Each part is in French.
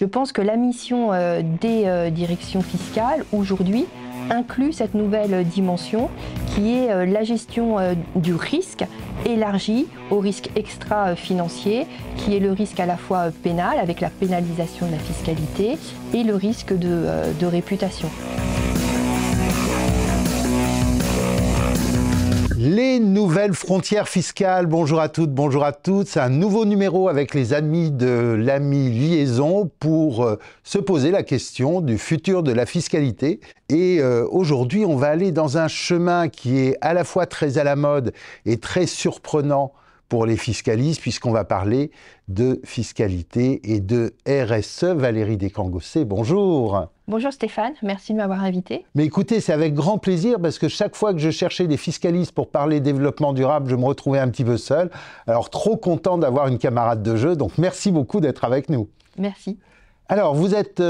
Je pense que la mission des directions fiscales aujourd'hui inclut cette nouvelle dimension qui est la gestion du risque élargi au risque extra-financier, qui est le risque à la fois pénal avec la pénalisation de la fiscalité et le risque de réputation. Les nouvelles frontières fiscales, bonjour à toutes, bonjour à tous. C'est un nouveau numéro avec les amis de l'AMI Liaison pour se poser la question du futur de la fiscalité. Et aujourd'hui, on va aller dans un chemin qui est à la fois très à la mode et très surprenant pour les fiscalistes, puisqu'on va parler de fiscalité et de RSE. Valérie Descangossé, bonjour. Bonjour Stéphane, merci de m'avoir invité. Mais écoutez, c'est avec grand plaisir parce que chaque fois que je cherchais des fiscalistes pour parler développement durable, je me retrouvais un petit peu seul. Alors, trop content d'avoir une camarade de jeu, donc merci beaucoup d'être avec nous. Merci. Alors, vous êtes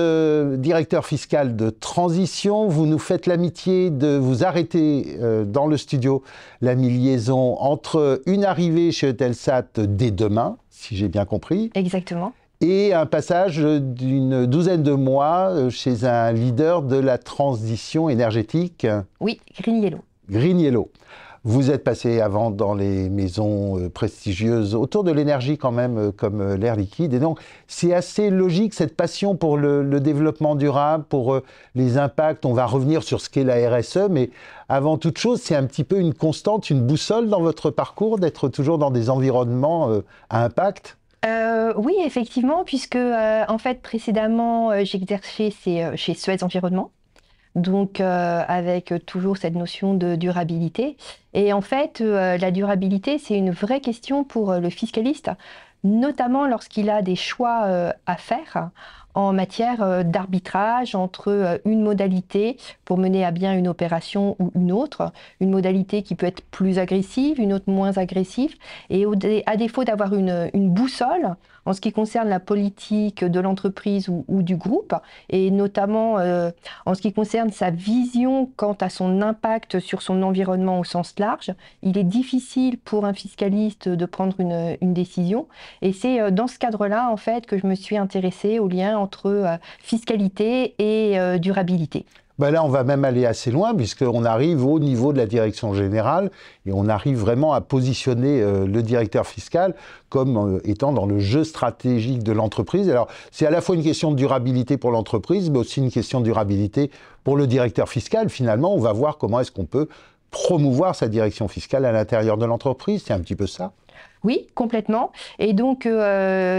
directeur fiscal de transition, vous nous faites l'amitié de vous arrêter dans le studio, l'AMI Liaison, entre une arrivée chez Eutelsat dès demain, si j'ai bien compris. Exactement. Et un passage d'une douzaine de mois chez un leader de la transition énergétique. Oui, GreenYellow. GreenYellow. Vous êtes passé avant dans les maisons prestigieuses autour de l'énergie quand même, comme l'air liquide. Et donc, c'est assez logique, cette passion pour le développement durable, pour les impacts. On va revenir sur ce qu'est la RSE, mais avant toute chose, c'est un petit peu une constante, une boussole dans votre parcours, d'être toujours dans des environnements à impact. Oui, effectivement, puisque en fait, précédemment, j'exerçais chez Suez Environnement. Donc, avec toujours cette notion de durabilité. Et en fait, la durabilité, c'est une vraie question pour le fiscaliste, notamment lorsqu'il a des choix à faire en matière d'arbitrage entre une modalité pour mener à bien une opération ou une autre, une modalité qui peut être plus agressive, une autre moins agressive, et à défaut d'avoir une boussole en ce qui concerne la politique de l'entreprise ou du groupe, et notamment en ce qui concerne sa vision quant à son impact sur son environnement au sens large, il est difficile pour un fiscaliste de prendre une décision. Et c'est dans ce cadre-là, en fait, que je me suis intéressée au lien entre fiscalité et durabilité. Ben là, on va même aller assez loin puisqu'on arrive au niveau de la direction générale et on arrive vraiment à positionner le directeur fiscal comme étant dans le jeu stratégique de l'entreprise. Alors, c'est à la fois une question de durabilité pour l'entreprise, mais aussi une question de durabilité pour le directeur fiscal. Finalement, on va voir comment est-ce qu'on peut promouvoir sa direction fiscale à l'intérieur de l'entreprise. C'est un petit peu ça. Oui, complètement. Et donc,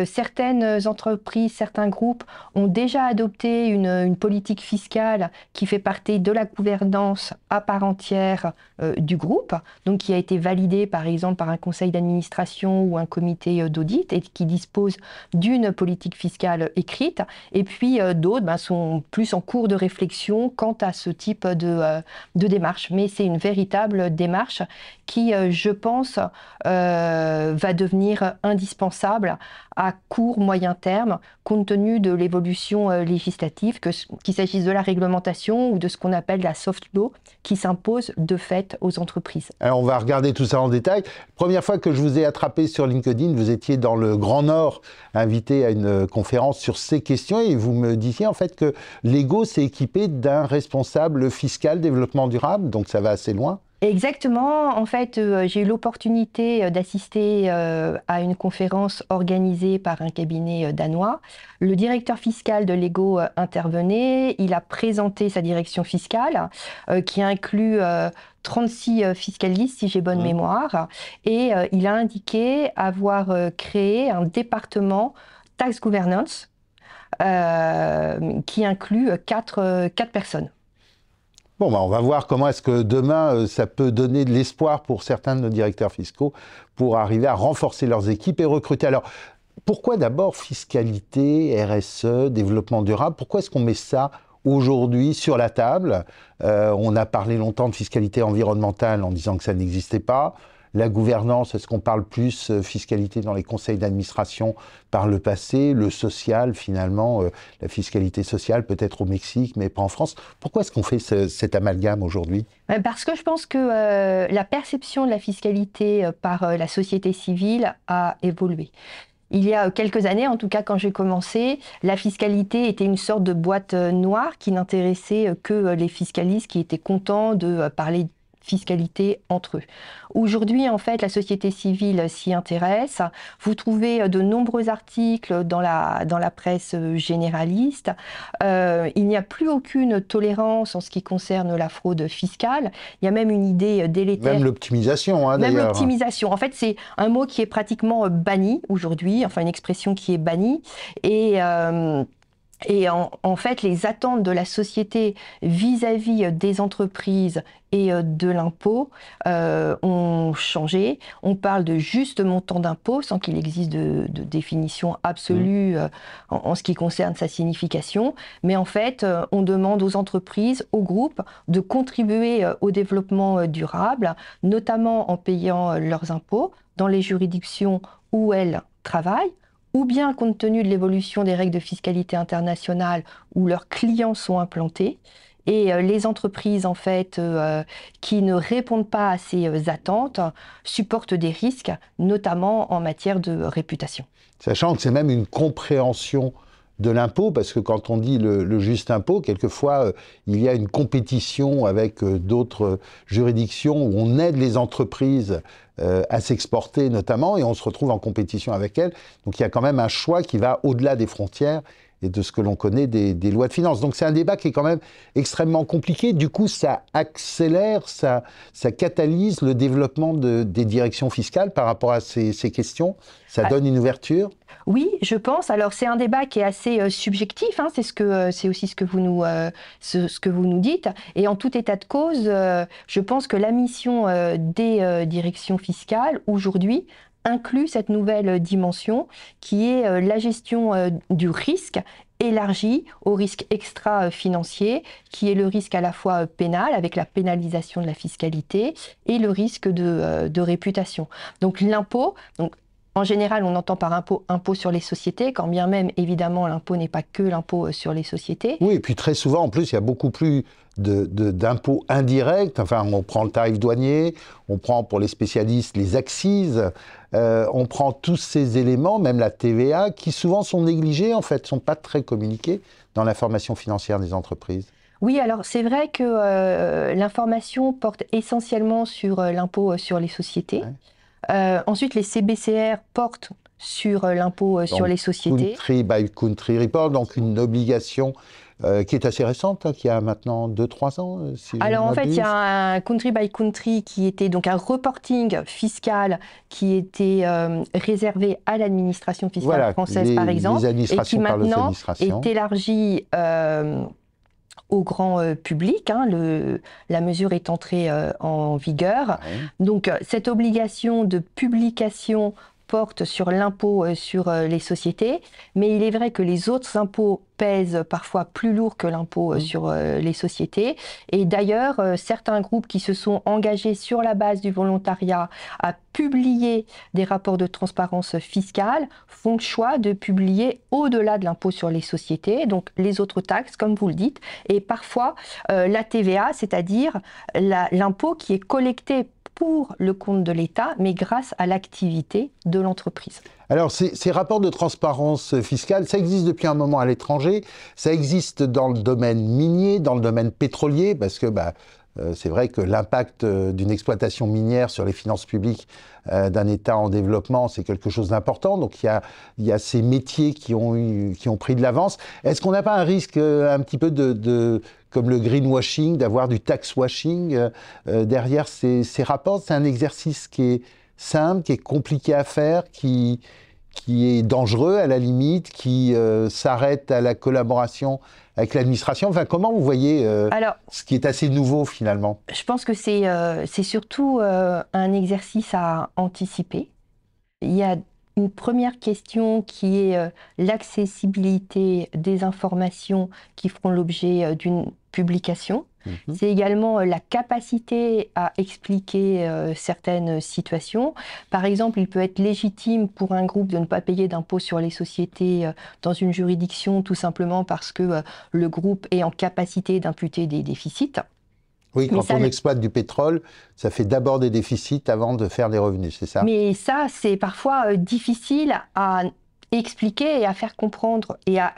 certaines entreprises, certains groupes ont déjà adopté une politique fiscale qui fait partie de la gouvernance à part entière du groupe, donc qui a été validée par exemple par un conseil d'administration ou un comité d'audit et qui dispose d'une politique fiscale écrite. Et puis d'autres sont plus en cours de réflexion quant à ce type de démarche. Mais c'est une véritable démarche qui, je pense, va devenir indispensable à court, moyen terme, compte tenu de l'évolution législative, qu'il s'agisse de la réglementation ou de ce qu'on appelle la soft law, qui s'impose de fait aux entreprises. Alors on va regarder tout ça en détail. Première fois que je vous ai attrapé sur LinkedIn, vous étiez dans le Grand Nord, invité à une conférence sur ces questions, et vous me disiez en fait que Lego s'est équipé d'un responsable fiscal développement durable, donc ça va assez loin. Exactement. En fait, j'ai eu l'opportunité d'assister à une conférence organisée par un cabinet danois. Le directeur fiscal de Lego intervenait. Il a présenté sa direction fiscale, qui inclut 36 fiscalistes, si j'ai bonne mémoire. Et il a indiqué avoir créé un département Tax Governance qui inclut 4 personnes. Bon, on va voir comment est-ce que demain, ça peut donner de l'espoir pour certains de nos directeurs fiscaux pour arriver à renforcer leurs équipes et recruter. Alors, pourquoi d'abord fiscalité, RSE, développement durable? Pourquoi est-ce qu'on met ça aujourd'hui sur la table? On a parlé longtemps de fiscalité environnementale en disant que ça n'existait pas. La gouvernance, est-ce qu'on parle plus fiscalité dans les conseils d'administration par le passé? Le social, finalement, la fiscalité sociale peut-être au Mexique, mais pas en France. Pourquoi est-ce qu'on fait cet amalgame aujourd'hui? Parce que je pense que la perception de la fiscalité par la société civile a évolué. Il y a quelques années, en tout cas quand j'ai commencé, la fiscalité était une sorte de boîte noire qui n'intéressait que les fiscalistes qui étaient contents de parler fiscalité entre eux. Aujourd'hui, en fait, la société civile s'y intéresse. Vous trouvez de nombreux articles dans la presse généraliste. Il n'y a plus aucune tolérance en ce qui concerne la fraude fiscale. Il y a même une idée délétère. Même l'optimisation, hein, d'ailleurs. Même l'optimisation. En fait, c'est un mot qui est pratiquement banni aujourd'hui, enfin une expression qui est bannie. Et en fait, les attentes de la société vis-à-vis des entreprises et de l'impôt ont changé. On parle de juste montant d'impôt sans qu'il existe de définition absolue en ce qui concerne sa signification. Mais en fait, on demande aux entreprises, aux groupes, de contribuer au développement durable, notamment en payant leurs impôts dans les juridictions où elles travaillent, ou bien compte tenu de l'évolution des règles de fiscalité internationale où leurs clients sont implantés. Et les entreprises, en fait, qui ne répondent pas à ces attentes, supportent des risques, notamment en matière de réputation. Sachant que c'est même une compréhension de l'impôt, parce que quand on dit le juste impôt, quelquefois, il y a une compétition avec d'autres juridictions où on aide les entreprises à s'exporter notamment, et on se retrouve en compétition avec elles. Donc il y a quand même un choix qui va au-delà des frontières et de ce que l'on connaît des lois de finances. Donc c'est un débat qui est quand même extrêmement compliqué. Du coup, ça accélère, ça catalyse le développppement des directions fiscales par rapport à ces questions. Ça donne une ouverture. Oui, je pense. Alors c'est un débat qui est assez subjectif. Hein. C'est aussi ce que vous nous dites. Et en tout état de cause, je pense que la mission des directions fiscales aujourd'hui inclut cette nouvelle dimension qui est la gestion du risque élargi au risque extra-financier, qui est le risque à la fois pénal, avec la pénalisation de la fiscalité, et le risque de réputation. Donc l'impôt, en général, on entend par impôt sur les sociétés, quand bien même, évidemment, l'impôt n'est pas que l'impôt sur les sociétés. Oui, et puis très souvent, en plus, il y a beaucoup plus d'impôts indirects. Enfin, on prend le tarif douanier, on prend pour les spécialistes les accises, on prend tous ces éléments, même la TVA, qui souvent sont négligés, en fait, ne sont pas très communiqués dans l'information financière des entreprises. Oui, alors c'est vrai que l'information porte essentiellement sur l'impôt sur les sociétés. Ouais. Ensuite, les CBCR portent sur l'impôt sur les sociétés. Country by Country Report, donc une obligation qui est assez récente, hein, qui a maintenant 2-3 ans. Si alors en fait, il y a un Country by Country qui était donc un reporting fiscal qui était réservé à l'administration fiscale française, par exemple, et qui maintenant est élargi au grand public. Hein, la mesure est entrée en vigueur. Ouais. Donc, cette obligation de publication porte sur l'impôt sur les sociétés, mais il est vrai que les autres impôts pèsent parfois plus lourd que l'impôt sur les sociétés. Et d'ailleurs, certains groupes qui se sont engagés sur la base du volontariat à publier des rapports de transparence fiscale font le choix de publier au-delà de l'impôt sur les sociétés, donc les autres taxes, comme vous le dites, et parfois la TVA, c'est-à-dire l'impôt qui est collecté pour le compte de l'État, mais grâce à l'activité de l'entreprise. Alors, ces rapports de transparence fiscale, ça existe depuis un moment à l'étranger, ça existe dans le domaine minier, dans le domaine pétrolier, parce que c'est vrai que l'impact d'une exploitation minière sur les finances publiques d'un État en développement, c'est quelque chose d'important. Donc il y a ces métiers qui ont pris de l'avance. Est-ce qu'on n'a pas un risque un petit peu comme le greenwashing, d'avoir du tax washing derrière ces rapports? C'est un exercice qui est simple, qui est compliqué à faire, qui est dangereux à la limite, qui s'arrête à la collaboration avec l'administration. Enfin, comment vous voyez ce qui est assez nouveau finalement? Je pense que c'est surtout un exercice à anticiper. Il y a une première question qui est l'accessibilité des informations qui feront l'objet d'une publication. C'est également la capacité à expliquer certaines situations. Par exemple, il peut être légitime pour un groupe de ne pas payer d'impôt sur les sociétés dans une juridiction tout simplement parce que le groupe est en capacité d'imputer des déficits. Oui, quand on exploite du pétrole, ça fait d'abord des déficits avant de faire des revenus, c'est ça? Mais ça, c'est parfois difficile à expliquer et à faire comprendre et à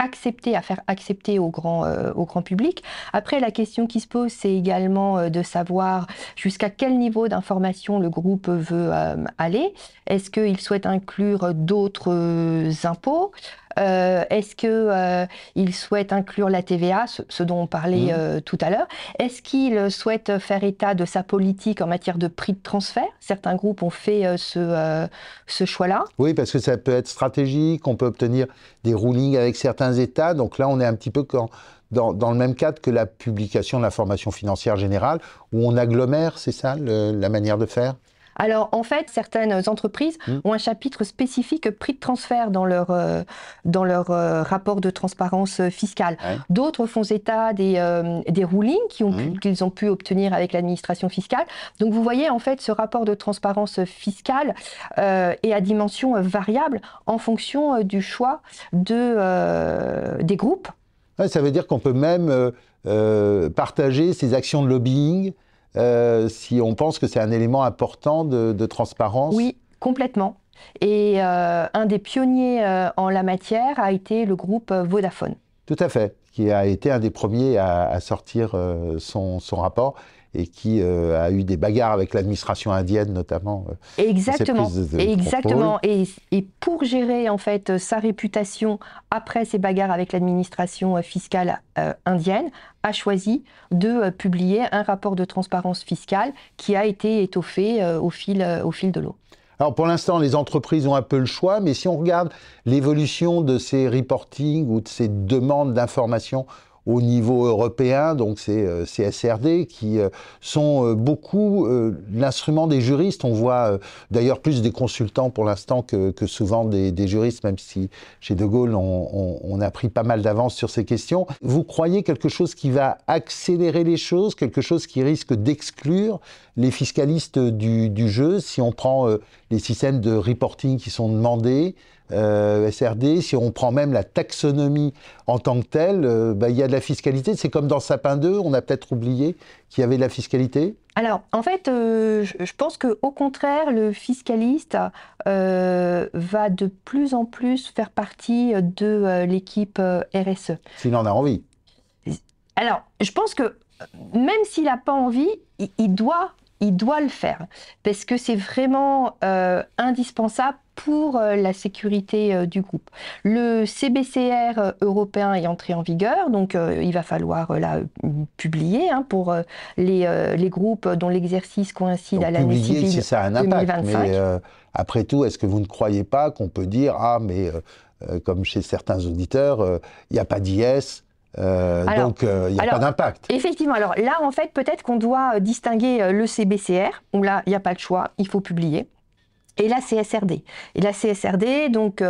faire accepter au grand public. Après, la question qui se pose, c'est également de savoir jusqu'à quel niveau d'information le groupe veut aller. Est-ce qu'il souhaite inclure d'autres impôts? Est-ce qu'il souhaite inclure la TVA, ce dont on parlait tout à l'heure? Est-ce qu'il souhaite faire état de sa politique en matière de prix de transfert? Certains groupes ont fait ce choix-là. Oui, parce que ça peut être stratégique, on peut obtenir des rulings avec certains États. Donc là, on est un petit peu dans le même cadre que la publication de l'information financière générale, où on agglomère, c'est ça la manière de faire? Alors, en fait, certaines entreprises ont un chapitre spécifique prix de transfert dans leur rapport de transparence fiscale. Ouais. D'autres font état des rulings qu'ils ont pu obtenir avec l'administration fiscale. Donc, vous voyez, en fait, ce rapport de transparence fiscale est à dimension variable en fonction du choix des groupes. Ouais, ça veut dire qu'on peut même partager ces actions de lobbying si on pense que c'est un élément important de transparence? Oui, complètement. Et un des pionniers en la matière a été le groupe Vodafone. Tout à fait, qui a été un des premiers à sortir son rapport et qui a eu des bagarres avec l'administration indienne notamment. Exactement, exactement. Et pour gérer en fait sa réputation après ces bagarres avec l'administration fiscale indienne, a choisi de publier un rapport de transparence fiscale qui a été étoffé au fil de l'eau. Alors pour l'instant, les entreprises ont un peu le choix, mais si on regarde l'évolution de ces reporting ou de ces demandes d'information au niveau européen, donc c'est CSRD, qui sont beaucoup l'instrument des juristes. On voit d'ailleurs plus des consultants pour l'instant que souvent des juristes, même si chez De Gaulle, on a pris pas mal d'avance sur ces questions. Vous croyez quelque chose qui va accélérer les choses, quelque chose qui risque d'exclure les fiscalistes du jeu, si on prend les systèmes de reporting qui sont demandés, SRD, si on prend même la taxonomie en tant que telle, il y a de la fiscalité. C'est comme dans Sapin 2, on a peut-être oublié qu'il y avait de la fiscalité. Alors, en fait, je pense qu'au contraire, le fiscaliste va de plus en plus faire partie de l'équipe RSE. S'il en a envie. Alors, je pense que même s'il n'a pas envie, il doit le faire, parce que c'est vraiment indispensable pour la sécurité du groupe. Le CBCR européen est entré en vigueur, donc il va falloir publier pour les groupes dont l'exercice coïncide à l'année civile si ça a un impact, 2025. Mais après tout, est-ce que vous ne croyez pas qu'on peut dire « Ah, mais comme chez certains auditeurs, il n'y a pas d'IS ». Donc, il n'y a pas d'impact. Effectivement. Alors là, en fait, peut-être qu'on doit distinguer le CBCR, où là, il n'y a pas le choix, il faut publier, et la CSRD. Et la CSRD, donc,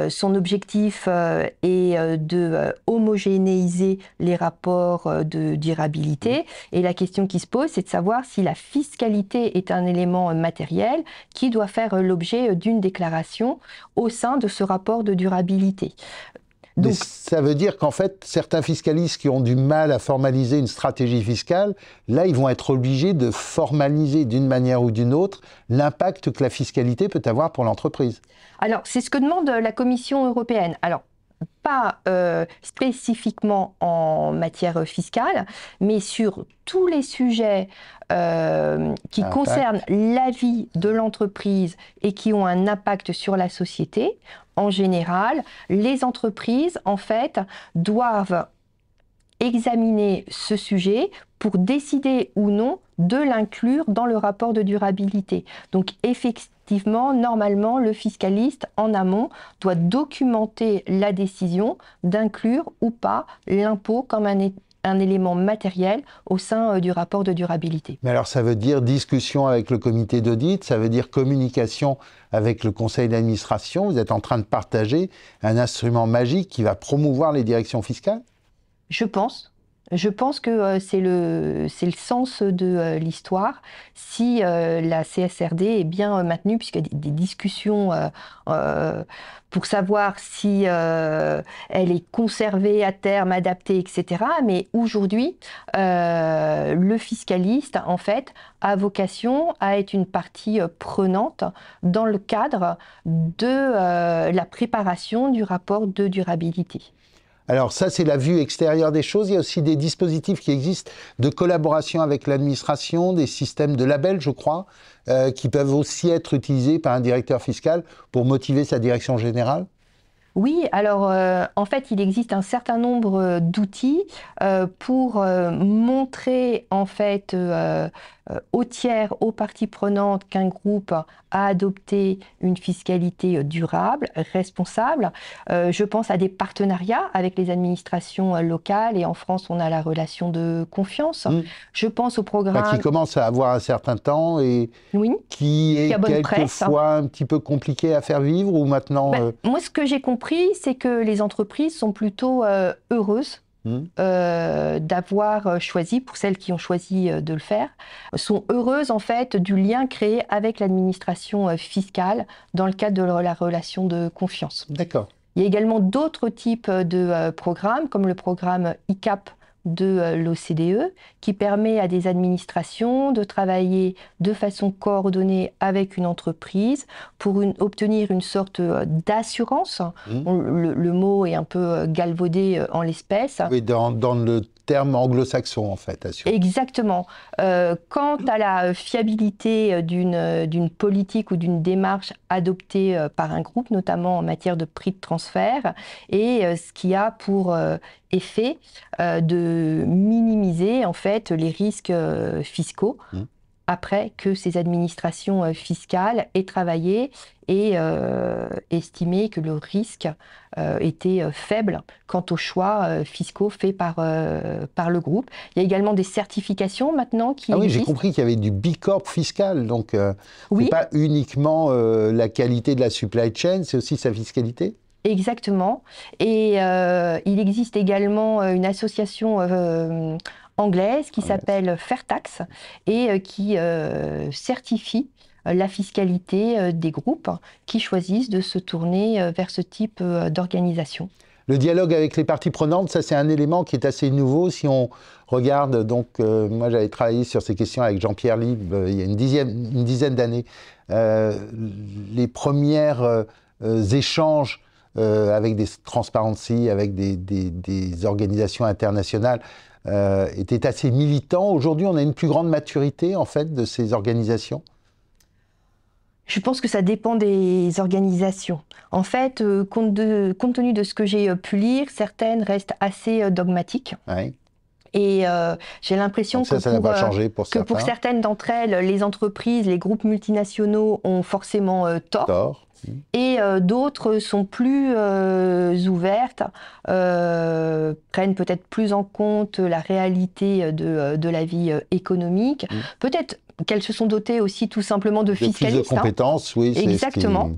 son objectif est de homogénéiser les rapports de durabilité. Et la question qui se pose, c'est de savoir si la fiscalité est un élément matériel qui doit faire l'objet d'une déclaration au sein de ce rapport de durabilité. Donc, ça veut dire qu'en fait, certains fiscalistes qui ont du mal à formaliser une stratégie fiscale, là, ils vont être obligés de formaliser d'une manière ou d'une autre l'impact que la fiscalité peut avoir pour l'entreprise. Alors, c'est ce que demande la Commission européenne. Alors, pas spécifiquement en matière fiscale, mais sur tous les sujets qui concernent la vie de l'entreprise et qui ont un impact sur la société. En général, les entreprises, en fait, doivent examiner ce sujet pour décider ou non de l'inclure dans le rapport de durabilité. Donc, effectivement, normalement, le fiscaliste, en amont, doit documenter la décision d'inclure ou pas l'impôt comme un élément matériel au sein du rapport de durabilité. Mais alors ça veut dire discussion avec le comité d'audit, ça veut dire communication avec le conseil d'administration. Vous êtes en train de partager un instrument magique qui va promouvoir les directions fiscales ? Je pense. Je pense que c'est le sens de l'histoire. Si la CSRD est bien maintenue, puisqu'il y a des discussions pour savoir si elle est conservée à terme, adaptée, etc. Mais aujourd'hui, le fiscaliste, en fait, a vocation à être une partie prenante dans le cadre de la préparation du rapport de durabilité. Alors ça, c'est la vue extérieure des choses. Il y a aussi des dispositifs qui existent de collaboration avec l'administration, des systèmes de labels, je crois, qui peuvent aussi être utilisés par un directeur fiscal pour motiver sa direction générale. Oui, alors en fait, il existe un certain nombre d'outils pour montrer en fait aux tiers, aux parties prenantes qu'un groupe a adopté une fiscalité durable, responsable. Je pense à des partenariats avec les administrations locales et en France, on a la relation de confiance. Je pense au programme... Qui commence à avoir un certain temps et oui, qui est quelquefois un petit peu compliqué à faire vivre ou maintenant... Moi, ce que j'ai compris, c'est que les entreprises sont plutôt heureuses d'avoir choisi, pour celles qui ont choisi de le faire, sont heureuses en fait du lien créé avec l'administration fiscale dans le cadre de la relation de confiance. D'accord. Il y a également d'autres types de programmes, comme le programme ICAP de l'OCDE, qui permet à des administrations de travailler de façon coordonnée avec une entreprise pour obtenir une sorte d'assurance. Le mot est un peu galvaudé en l'espèce. Oui, dans le terme anglo-saxon, en fait. Assurance. Exactement. Quant à la fiabilité d'une politique ou d'une démarche adoptée par un groupe, notamment en matière de prix de transfert, et ce qui a pour effet de minimiser en fait les risques fiscaux après que ces administrations fiscales aient travaillé et estimé que le risque était faible quant aux choix fiscaux faits par le groupe. Il y a également des certifications maintenant qui existent. Oui, j'ai compris qu'il y avait du bicorp fiscal, donc c'est pas uniquement la qualité de la supply chain, c'est aussi sa fiscalité. Exactement. Et il existe également une association anglaise qui s'appelle Fairtax et qui certifie la fiscalité des groupes qui choisissent de se tourner vers ce type d'organisation. Le dialogue avec les parties prenantes, ça c'est un élément qui est assez nouveau. Si on regarde, donc moi j'avais travaillé sur ces questions avec Jean-Pierre Lieb il y a une dizaine d'années. Les premiers échanges avec des transparency, avec des organisations internationales, étaient assez militants. Aujourd'hui, on a une plus grande maturité, en fait, de ces organisations. Je pense que ça dépend des organisations. En fait, compte tenu de ce que j'ai pu lire, certaines restent assez dogmatiques. Oui. Et j'ai l'impression que pour certaines d'entre elles, les entreprises, les groupes multinationaux ont forcément tort. Et d'autres sont plus ouvertes, prennent peut-être plus en compte la réalité de la vie économique. Peut-être qu'elles se sont dotées aussi tout simplement de fiscalistes. Plus de compétences, oui. Exactement.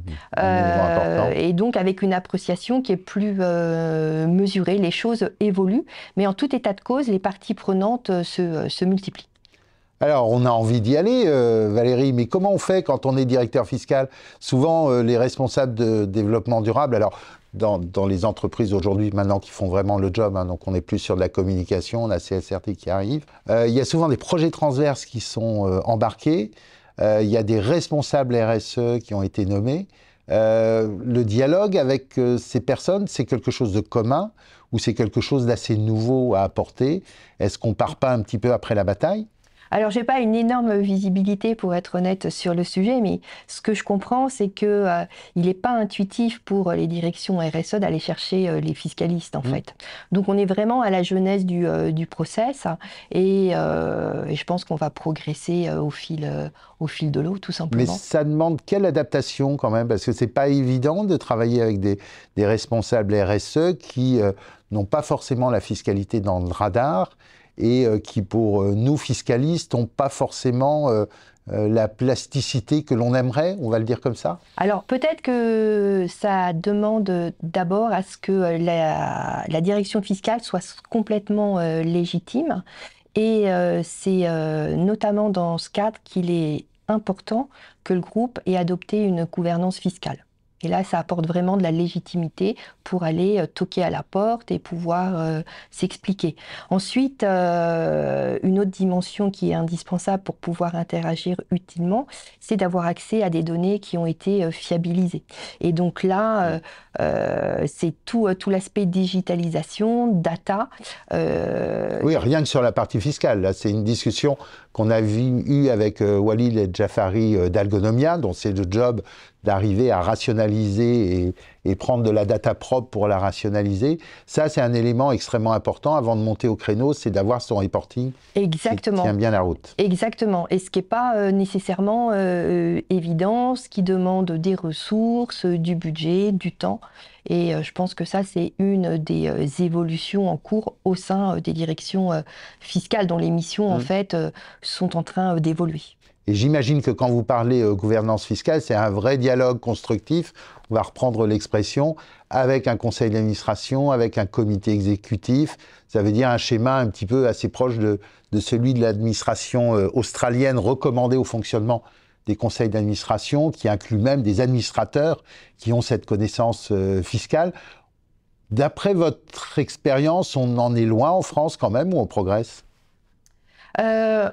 Et donc avec une appréciation qui est plus mesurée. Les choses évoluent, mais en tout état de cause, les parties prenantes se multiplient. Alors, on a envie d'y aller, Valérie, mais comment on fait quand on est directeur fiscal? Souvent, les responsables de développement durable, alors dans les entreprises aujourd'hui, maintenant qui font vraiment le job, hein, donc on est plus sur de la communication, la CSRD qui arrive, il y a souvent des projets transverses qui sont embarqués, il y a des responsables RSE qui ont été nommés. Le dialogue avec ces personnes, c'est quelque chose de commun ou c'est quelque chose d'assez nouveau à apporter? Est-ce qu'on ne part pas un petit peu après la bataille? Alors, je n'ai pas une énorme visibilité, pour être honnête, sur le sujet, mais ce que je comprends, c'est qu'il n'est pas intuitif pour les directions RSE d'aller chercher les fiscalistes, en fait. Donc, on est vraiment à la genèse du process et je pense qu'on va progresser au fil de l'eau, tout simplement. Mais ça demande quelle adaptation, quand même? Parce que ce n'est pas évident de travailler avec des responsables RSE qui n'ont pas forcément la fiscalité dans le radar et qui, pour nous, fiscalistes, n'ont pas forcément la plasticité que l'on aimerait, on va le dire comme ça? Alors peut-être que ça demande d'abord à ce que la direction fiscale soit complètement légitime. Et c'est notamment dans ce cadre qu'il est important que le groupe ait adopté une gouvernance fiscale. Et là, ça apporte vraiment de la légitimité pour aller toquer à la porte et pouvoir s'expliquer. Ensuite, une autre dimension qui est indispensable pour pouvoir interagir utilement, c'est d'avoir accès à des données qui ont été fiabilisées. Et donc là, c'est tout l'aspect digitalisation, data. Oui, rien que sur la partie fiscale. Là, c'est une discussion qu'on a eue avec Walid El Jafari d'Algonomia, dont c'est le job d'arriver à rationaliser et prendre de la data propre pour la rationaliser. Ça, c'est un élément extrêmement important avant de monter au créneau, c'est d'avoir son reporting qui tient bien la route. Exactement. Et ce qui n'est pas nécessairement évident, ce qui demande des ressources, du budget, du temps. Et je pense que ça, c'est une des évolutions en cours au sein des directions fiscales, dont les missions, en fait, sont en train d'évoluer. Et j'imagine que quand vous parlez gouvernance fiscale, c'est un vrai dialogue constructif, on va reprendre l'expression, avec un conseil d'administration, avec un comité exécutif. Ça veut dire un schéma un petit peu assez proche de celui de l'administration australienne recommandée au fonctionnement des conseils d'administration, qui inclut même des administrateurs qui ont cette connaissance fiscale. D'après votre expérience, on en est loin en France quand même, ou on progresse ?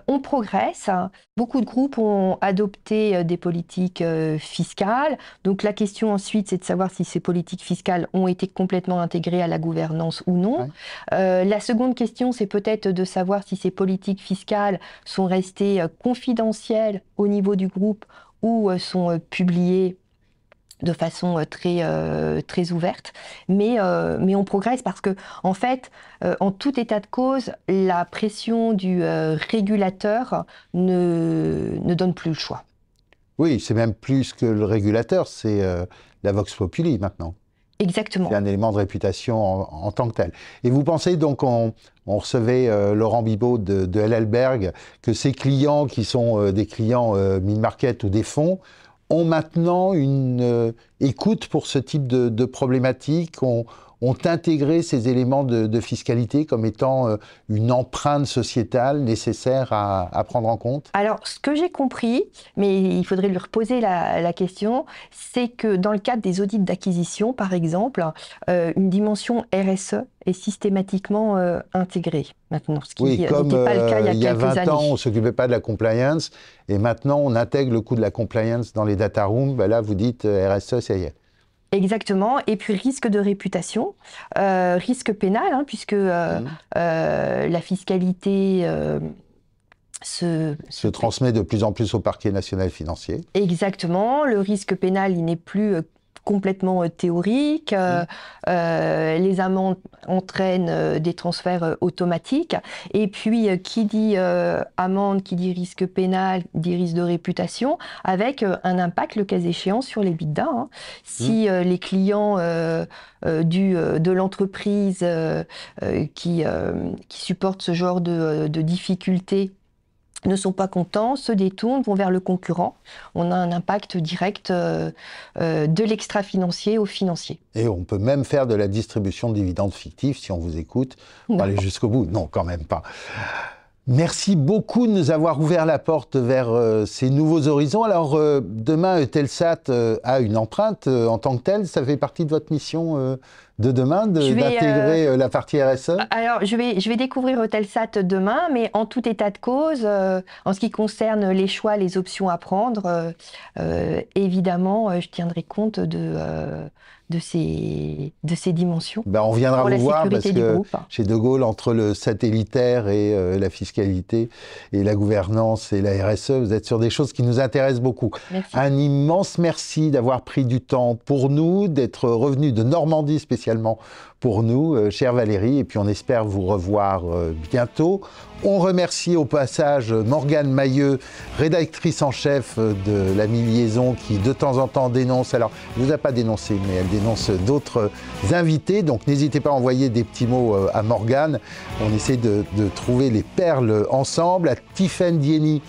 On progresse. Beaucoup de groupes ont adopté des politiques fiscales. Donc la question ensuite, c'est de savoir si ces politiques fiscales ont été complètement intégrées à la gouvernance ou non. Ouais. La seconde question, c'est peut-être de savoir si ces politiques fiscales sont restées confidentielles au niveau du groupe ou sont publiées de façon très ouverte, mais on progresse parce que, en fait, en tout état de cause, la pression du régulateur ne donne plus le choix. Oui, c'est même plus que le régulateur, c'est la vox populi maintenant. Exactement. C'est un élément de réputation en tant que tel. Et vous pensez donc, on recevait Laurent Bibaud de LLberg, que ces clients qui sont des clients mid-market ou des fonds, ont maintenant une écoute pour ce type de problématiques, ont intégré ces éléments de fiscalité comme étant une empreinte sociétale nécessaire à prendre en compte? Alors, ce que j'ai compris, mais il faudrait lui reposer la question, c'est que dans le cadre des audits d'acquisition, par exemple, une dimension RSE est systématiquement intégrée maintenant, ce qui n'était pas le cas il y a quelques années. Il y a 20 ans, on ne s'occupait pas de la compliance, et maintenant on intègre le coût de la compliance dans les data rooms. Ben là, vous dites RSE, ça y est. Exactement, et puis risque de réputation, risque pénal, hein, puisque la fiscalité se transmet de plus en plus au parquet national financier. Exactement, le risque pénal, il n'est plus complètement théorique, les amendes entraînent des transferts automatiques, et puis qui dit amende, qui dit risque pénal, dit risque de réputation, avec un impact, le cas échéant, sur les l'EBITDA. Hein. Si les clients de l'entreprise qui supportent ce genre de difficultés ne sont pas contents, se détournent, vont vers le concurrent. On a un impact direct de l'extra-financier au financier. Et on peut même faire de la distribution de dividendes fictifs, si on vous écoute, pour aller jusqu'au bout. Non, quand même pas. Merci beaucoup de nous avoir ouvert la porte vers ces nouveaux horizons. Alors, demain, Eutelsat a une empreinte en tant que telle. Ça fait partie de votre mission de demain, d'intégrer la partie RSE? Alors, je vais découvrir Eutelsat demain, mais en tout état de cause, en ce qui concerne les choix, les options à prendre, évidemment, je tiendrai compte de ces dimensions. Ben, on viendra vous voir parce que chez De Gaulle, entre le satellitaire et la fiscalité et la gouvernance et la RSE, vous êtes sur des choses qui nous intéressent beaucoup. Merci. Un immense merci d'avoir pris du temps pour nous, d'être revenu de Normandie spécialement pour nous, chère Valérie, et puis on espère vous revoir bientôt. On remercie au passage Morgane Mailleux, rédactrice en chef de La Mi-Liaison, qui de temps en temps dénonce, alors elle ne vous a pas dénoncé, mais elle dénonce d'autres invités, donc n'hésitez pas à envoyer des petits mots à Morgane. On essaie de trouver les perles ensemble. À Tiffaine Dieny,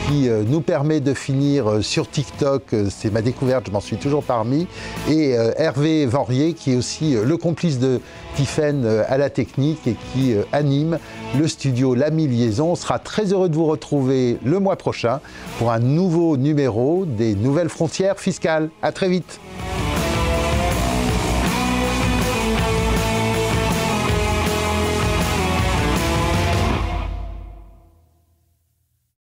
qui nous permet de finir sur TikTok, c'est ma découverte, je m'en suis toujours parmi, et Hervé Vanrier qui est aussi le complice de Tiffaine à la technique et qui anime le studio L'Ami Liaison. On sera très heureux de vous retrouver le mois prochain pour un nouveau numéro des Nouvelles Frontières Fiscales. À très vite.